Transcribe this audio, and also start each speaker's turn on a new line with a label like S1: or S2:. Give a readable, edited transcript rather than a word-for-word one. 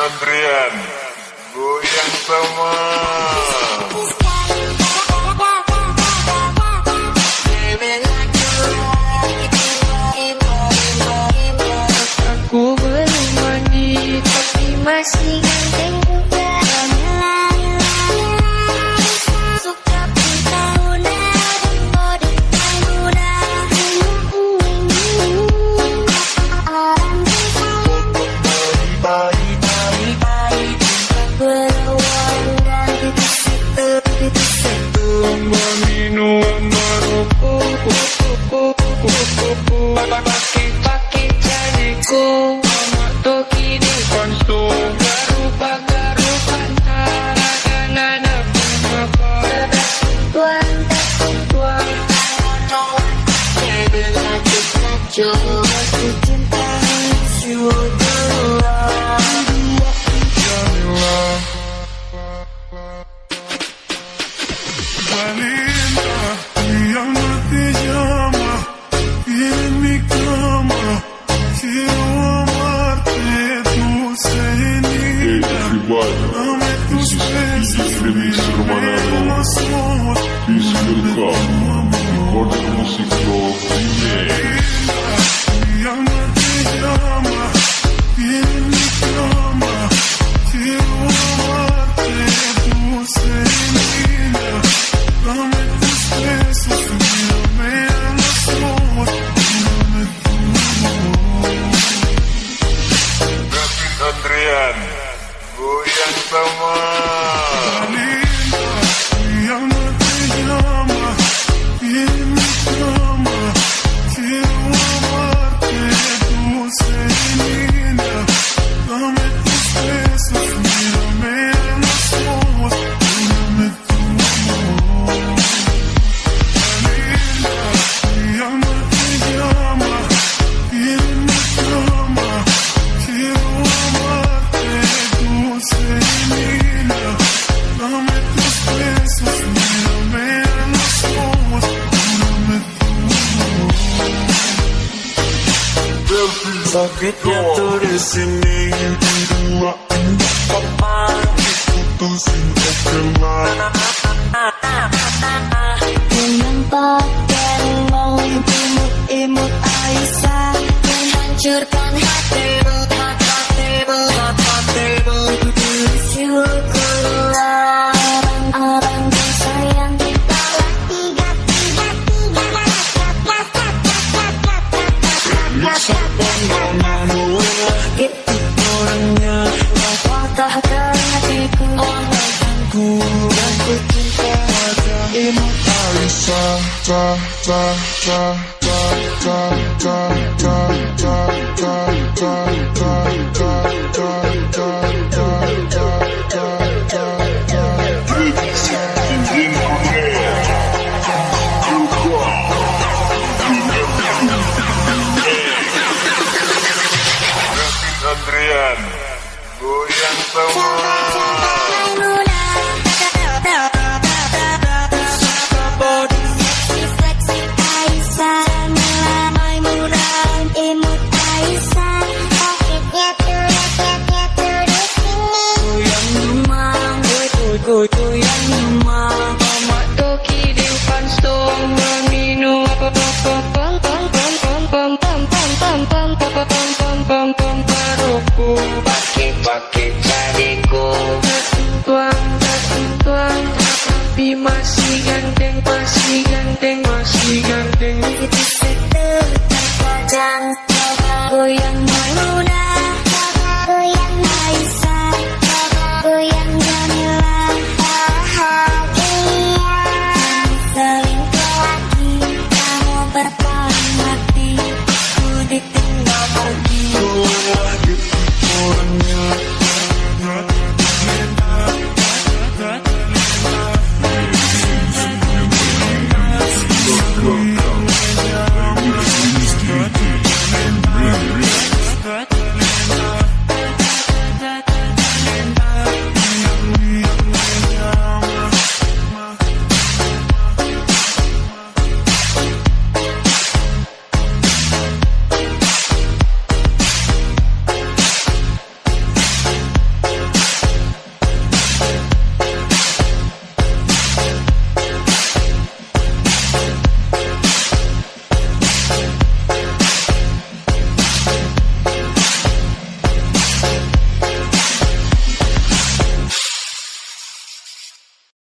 S1: Andrian, goyang sama.
S2: Aku belum mandi tapi masih ganteng juga. Suka pesona dan body yang muda. Orang baik-baik berawal dari situ.
S3: Minum merokok, pakai jadiku, amat toki di konsto, garupa nada pemakai.
S2: Tuan, aku cinta Syukurlah.
S4: Valinda, yang mati llama, en mi cama, quiero amarte, dulce y linda. Dame tus besos, mírame los ojos, yang mati llama, en mi cama, quiero amarte, dulce y linda. Dame tus besos, mírame a los ojos, dame tu amor.
S1: David Andrian, goyang sama.
S4: Valinda, yang mati llama, en mi cama, quiero amarte, dulce y linda. Dame tus besos, mírame a los ojos, dame tu amor. Valinda, yang mati llama, en mi cama, quiero amarte, dulce y linda. Dame tus besos, mírame a los ojos, dame tu amor.
S5: Sakitnya tuh di sini dua papa putusin kenal.
S2: Menampak dan mau imut Aisyah, menghancurkan hatimu. Syukurlah orang tersayang kita tiga. Itu orangnya yang patahkan hatiku, ku dan ku cinta padamu.
S1: David Andrian, goyang sama.